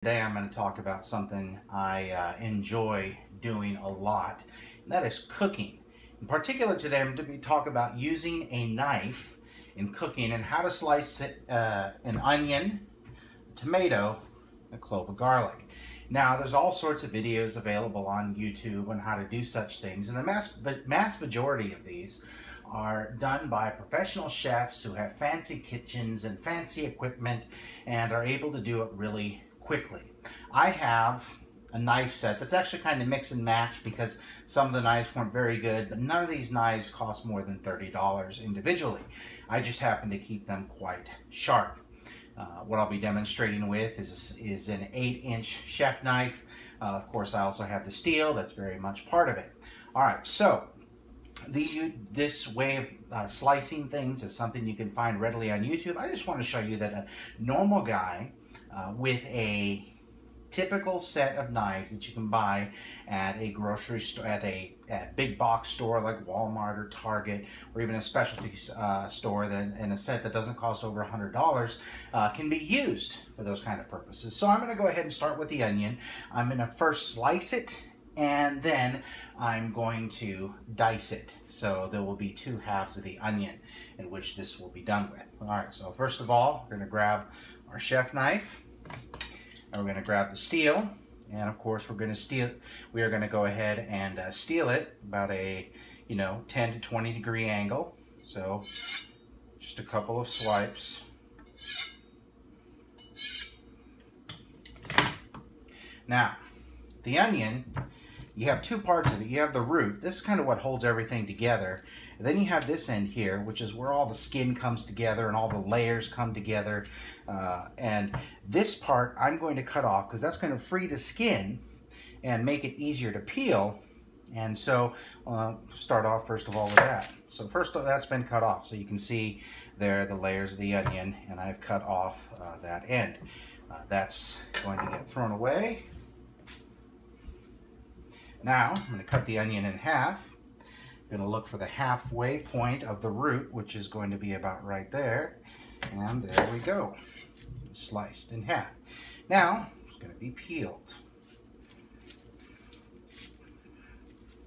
Today I'm going to talk about something I enjoy doing a lot, and that is cooking. In particular today I'm going to talk about using a knife in cooking and how to slice an onion, a tomato, and a clove of garlic. Now there's all sorts of videos available on YouTube on how to do such things, and the mass majority of these are done by professional chefs who have fancy kitchens and fancy equipment and are able to do it really quickly. I have a knife set that's actually kind of mix and match because some of the knives weren't very good, but none of these knives cost more than $30 individually. I just happen to keep them quite sharp. What I'll be demonstrating with is an 8-inch chef knife. Of course, I also have the steel. That's very much part of it. All right, so this way of slicing things is something you can find readily on YouTube. I just want to show you that a normal guy with a typical set of knives that you can buy at a grocery store, at a big box store like Walmart or Target, or even a specialty store, and a set that doesn't cost over $100 can be used for those kind of purposes. So I'm going to go ahead and start with the onion. I'm going to first slice it, and then I'm going to dice it. So there will be two halves of the onion in which this will be done with. All right, so first of all, we're going to grab our chef knife, and we're going to grab the steel, and of course we are going to go ahead and steel it about a 10 to 20 degree angle. So just a couple of swipes. Now the onion, you have two parts of it. You have the root. This is kind of what holds everything together. And then you have this end here, which is where all the skin comes together and all the layers come together. And this part I'm going to cut off because that's going to free the skin and make it easier to peel. And so start off first of all with that. So first that's been cut off. So you can see there the layers of the onion, and I've cut off that end. That's going to get thrown away. Now I'm going to cut the onion in half. I'm going to look for the halfway point of the root, which is going to be about right there. And there we go. Sliced in half. Now it's going to be peeled.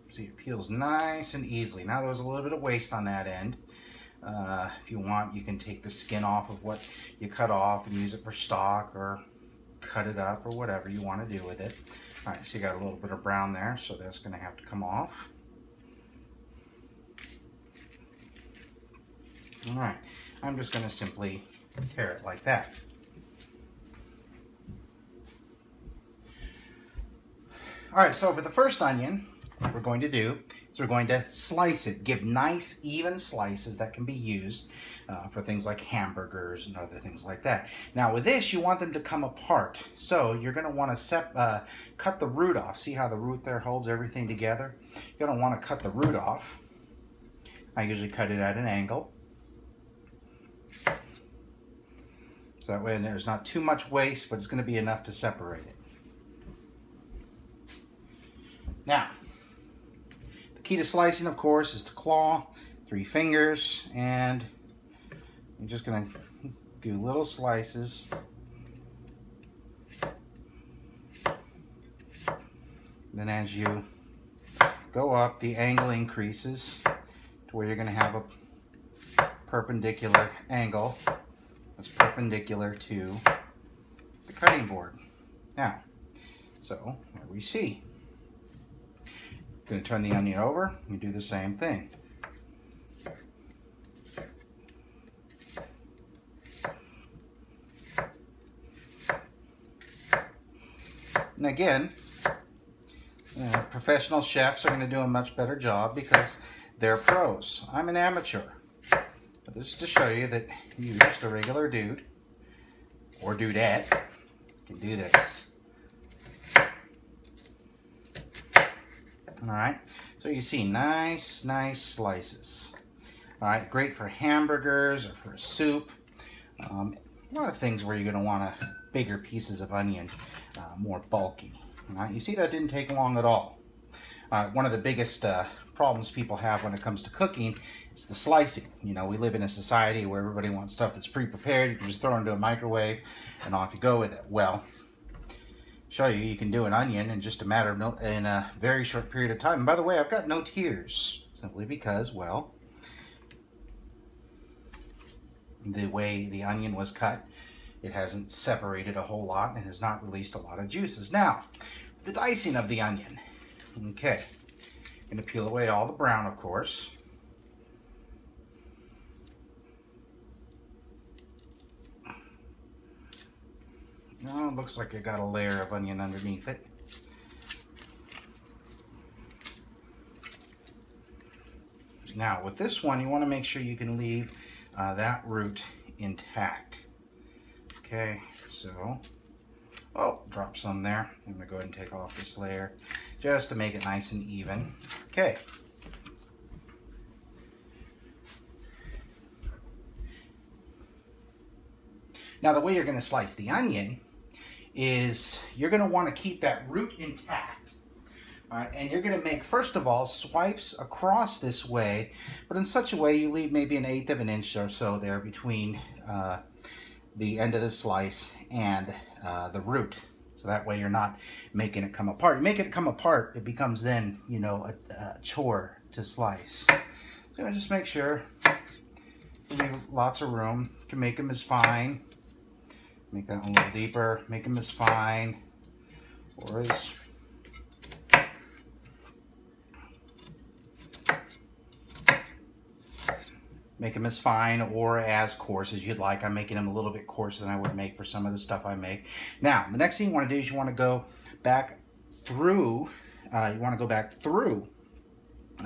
See, it peels nice and easily. Now there's a little bit of waste on that end. If you want, you can take the skin off of what you cut off and use it for stock, or cut it up, or whatever you want to do with it. All right, so you got a little bit of brown there, so that's going to have to come off. All right, I'm just going to simply tear it like that. All right, so for the first onion, what we're going to do is we're going to slice it, give nice even slices that can be used for things like hamburgers and other things like that. Now with this, you want them to come apart. So you're going to want to cut the root off. See how the root there holds everything together? You're going to want to cut the root off. I usually cut it at an angle. So that way there's not too much waste, but it's going to be enough to separate it. Now, the key to slicing, of course, is to claw, 3 fingers, and I'm just going to do little slices. Then as you go up, the angle increases to where you're going to have a perpendicular angle that's perpendicular to the cutting board. Now, so there we see. Going to turn the onion over and do the same thing. And again, professional chefs are going to do a much better job because they're pros. I'm an amateur. But this is to show you that you, just a regular dude or dudette, can do this. All right, so you see nice slices. All right, great for hamburgers or for a soup. A lot of things where you're going to want bigger pieces of onion, more bulky. All right, you see that didn't take long at all. One of the biggest problems people have when it comes to cooking is the slicing. You know, we live in a society where everybody wants stuff that's pre-prepared. You can just throw it into a microwave and off you go with it. Well, show you, you can do an onion in just a matter of in a very short period of time. And by the way, I've got no tears, simply because, well, the way the onion was cut, it hasn't separated a whole lot and has not released a lot of juices. Now, the dicing of the onion. Okay, I'm going to peel away all the brown, of course. Oh, it looks like I got a layer of onion underneath it. Now, with this one, you want to make sure you can leave that root intact. Okay, so, oh, drop some there. I'm going to go ahead and take off this layer just to make it nice and even. Okay. Now, the way you're going to slice the onion is you're going to want to keep that root intact. All right, and you're going to make, first of all, swipes across this way, but in such a way you leave maybe 1/8 of an inch or so there between the end of the slice and the root. So that way you're not making it come apart. You make it come apart, it becomes then, you know, a chore to slice. So just make sure you leave lots of room. You can make them as fine. Make that one a little deeper, make them as fine or as coarse as you'd like. I'm making them a little bit coarser than I would make for some of the stuff I make. Now, the next thing you want to do is you want to go back through,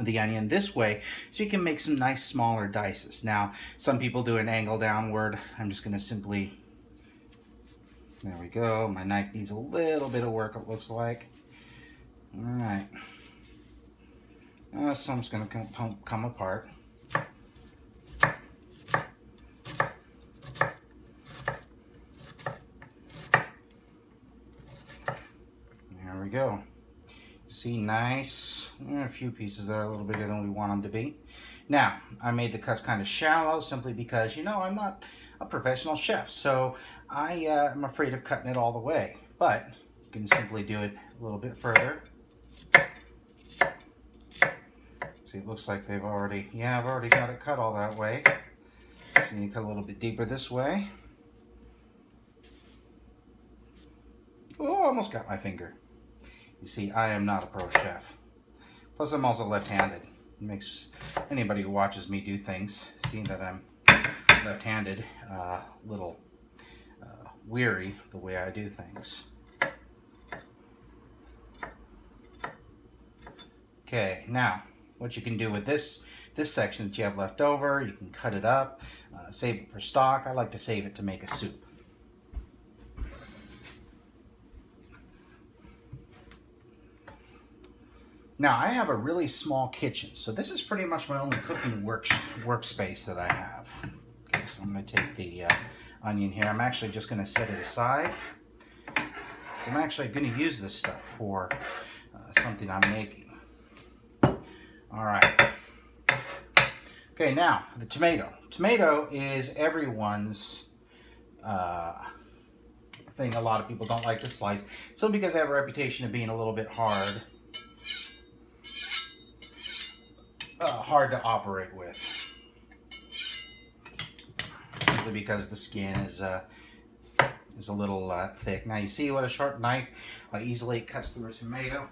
the onion this way so you can make some nice smaller dices. Now, some people do an angle downward. I'm just going to simply, there we go. My knife needs a little bit of work, it looks like. All right. Some's going to come apart. There we go. See, nice. A few pieces that are a little bigger than we want them to be. Now, I made the cuts kind of shallow simply because, you know, I'm not a professional chef, so I am afraid of cutting it all the way. But you can simply do it a little bit further. See, it looks like they've already, yeah, I've already got it cut all that way. So you cut a little bit deeper this way. Oh, almost got my finger. You see, I am not a pro chef. Plus, I'm also left-handed. It makes anybody who watches me do things, seeing that I'm left-handed, a little weary of the way I do things. Okay, now, what you can do with this section that you have left over, you can cut it up, save it for stock. I like to save it to make a soup. Now, I have a really small kitchen, so this is pretty much my only cooking workspace that I have. Okay, so I'm going to take the onion here. I'm actually just going to set it aside. So I'm actually going to use this stuff for something I'm making. All right. Okay, now, the tomato. Tomato is everyone's thing. A lot of people don't like to slice. So because they have a reputation of being a little bit hard to operate with, simply because the skin is a little thick. Now you see what a sharp knife easily cuts through a tomato.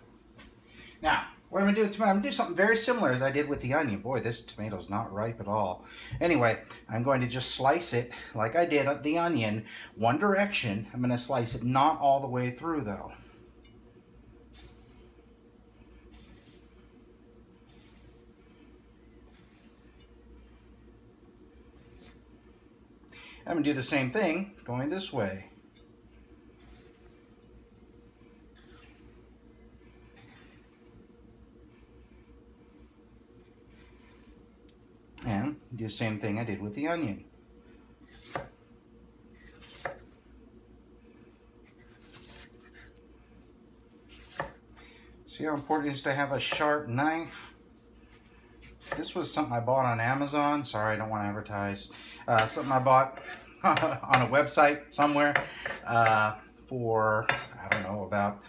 Now what I'm going to do with tomato, I'm going to do something very similar as I did with the onion. Boy, this tomato's not ripe at all. Anyway, I'm going to just slice it like I did the onion, one direction. I'm going to slice it not all the way through though. I'm going to do the same thing going this way. And do the same thing I did with the onion. See how important it is to have a sharp knife? This was something I bought on Amazon. Sorry, I don't want to advertise. Something I bought on a website somewhere for, I don't know, about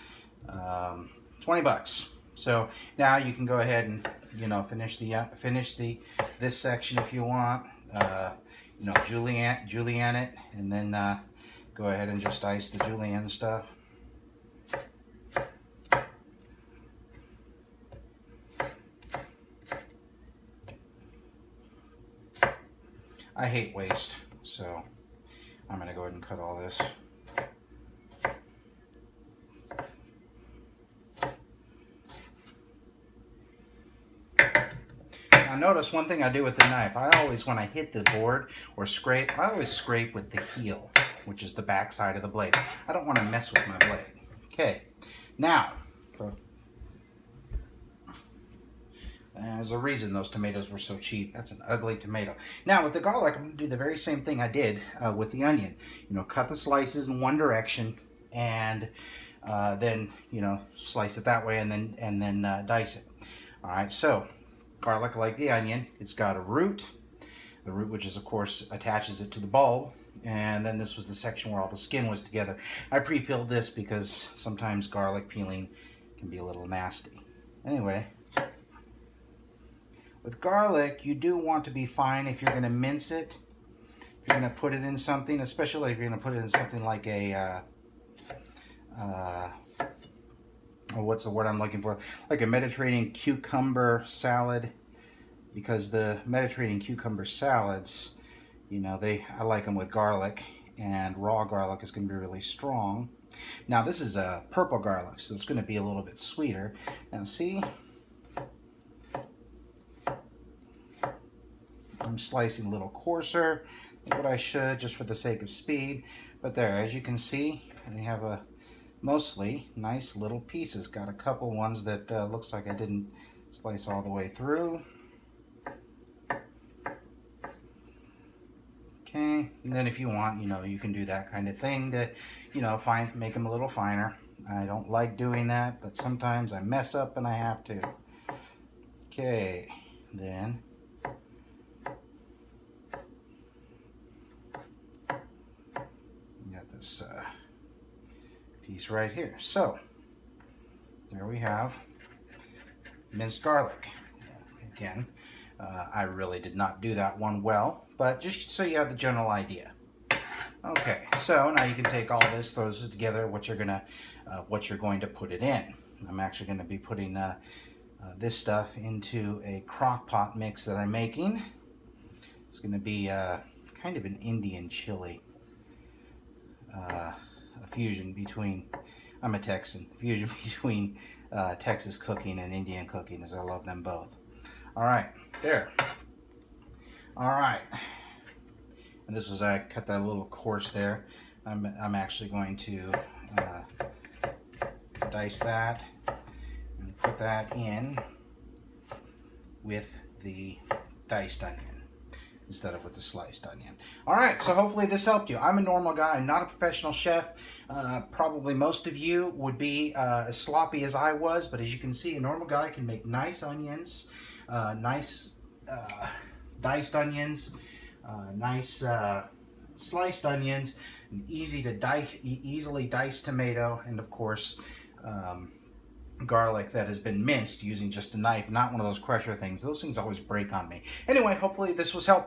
20 bucks. So now you can go ahead and, you know, finish this section if you want. You know, julienne it, and then go ahead and just dice the julienne stuff. I hate waste, so I'm going to go ahead and cut all this. Now notice one thing I do with the knife. I always, when I hit the board or scrape, I always scrape with the heel, which is the back side of the blade. I don't want to mess with my blade. Okay, now, there's a reason those tomatoes were so cheap. That's an ugly tomato. Now with the garlic, I'm going to do the very same thing I did with the onion. You know, cut the slices in one direction, and then, you know, slice it that way, and then dice it. All right, so garlic, like the onion, it's got a root. The root, which is, of course, attaches it to the bulb. And then this was the section where all the skin was together. I pre-peeled this because sometimes garlic peeling can be a little nasty. Anyway, with garlic, you do want to be fine if you're going to mince it. If you're going to put it in something, especially if you're going to put it in something like a, what's the word I'm looking for? Like a Mediterranean cucumber salad. Because the Mediterranean cucumber salads, you know, I like them with garlic, and raw garlic is going to be really strong. Now this is a purple garlic, so it's going to be a little bit sweeter. Now see, I'm slicing a little coarser than what I should, just for the sake of speed. But there, as you can see, I have a mostly nice little pieces. Got a couple ones that looks like I didn't slice all the way through. Okay, and then if you want, you know, you can do that kind of thing to, you know, make them a little finer. I don't like doing that, but sometimes I mess up and I have to. Okay, then got this piece right here. So there we have minced garlic. Again, I really did not do that one well, but just so you have the general idea. Okay, so now you can take all this, throw this together, what you're going to put it in. I'm actually going to be putting this stuff into a crock pot mix that I'm making. It's going to be kind of an Indian chili, a fusion between, I'm a Texan, fusion between Texas cooking and Indian cooking, as I love them both. All right, there. All right, and this was, I cut that a little coarse there. I'm actually going to dice that and put that in with the diced onion instead of with the sliced onion. All right, so hopefully this helped you. I'm a normal guy. I'm not a professional chef. Probably most of you would be as sloppy as I was, but as you can see, a normal guy can make nice onions, nice diced onions, nice sliced onions, and easily diced tomato, and of course garlic that has been minced using just a knife, not one of those crusher things. Those things always break on me. Anyway, hopefully this was helpful.